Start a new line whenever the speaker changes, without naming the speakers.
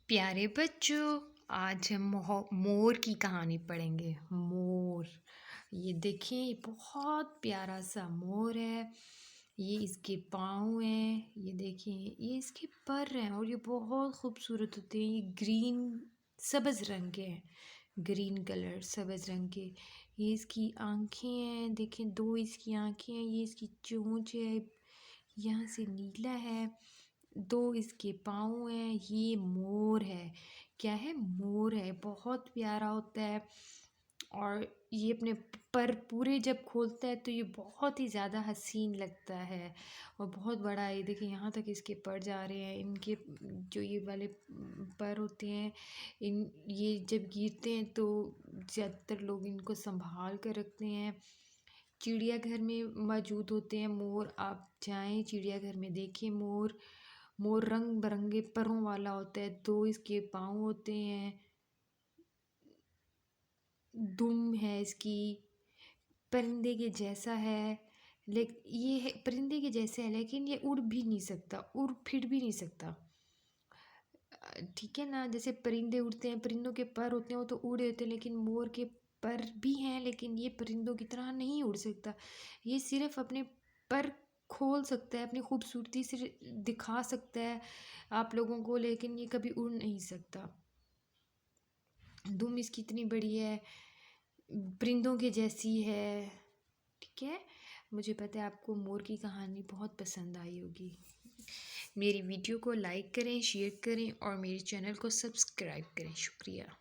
प्यारे बच्चों, आज हम मोर की कहानी पढ़ेंगे। मोर, ये देखिए, ये बहुत प्यारा सा मोर है। ये इसके पाँव हैं, ये देखिए, ये इसके पर हैं और ये बहुत खूबसूरत होते हैं। ये ग्रीन सब्ज रंग के हैं, ग्रीन कलर सब्ज रंग के। ये इसकी आंखें हैं, देखें, दो इसकी आंखें हैं। ये इसकी चोंच है, यहाँ से नीला है। दो इसके पाँव हैं। ये मोर है। क्या है? मोर है। बहुत प्यारा होता है और ये अपने पर पूरे जब खोलता है तो ये बहुत ही ज़्यादा हसीन लगता है और बहुत बड़ा है। ये देखिए, यहाँ तक इसके पर जा रहे हैं। इनके जो ये वाले पर होते हैं, इन ये जब गिरते हैं तो ज़्यादातर लोग इनको संभाल कर रखते हैं। चिड़ियाघर में मौजूद होते हैं मोर। आप जाएं चिड़ियाघर में, देखें मोर। मोर रंग बिरंगे परों वाला होता है। दो इसके पाँव होते हैं, दुम है इसकी, परिंदे के जैसा है। ये है परिंदे के जैसे है, लेकिन ये उड़ भी नहीं सकता, उड़ फिर भी नहीं सकता। ठीक है ना? जैसे परिंदे उड़ते हैं, परिंदों के पर होते हैं, वो तो उड़े होते हैं, लेकिन मोर के पर भी हैं, लेकिन ये परिंदों की तरह नहीं उड़ सकता। ये सिर्फ अपने पर खोल सकता है, अपनी खूबसूरती से दिखा सकता है आप लोगों को, लेकिन ये कभी उड़ नहीं सकता। दुम इसकी इतनी बड़ी है, परिंदों के जैसी है। ठीक है? मुझे पता है आपको मोर की कहानी बहुत पसंद आई होगी। मेरी वीडियो को लाइक करें, शेयर करें और मेरे चैनल को सब्सक्राइब करें। शुक्रिया।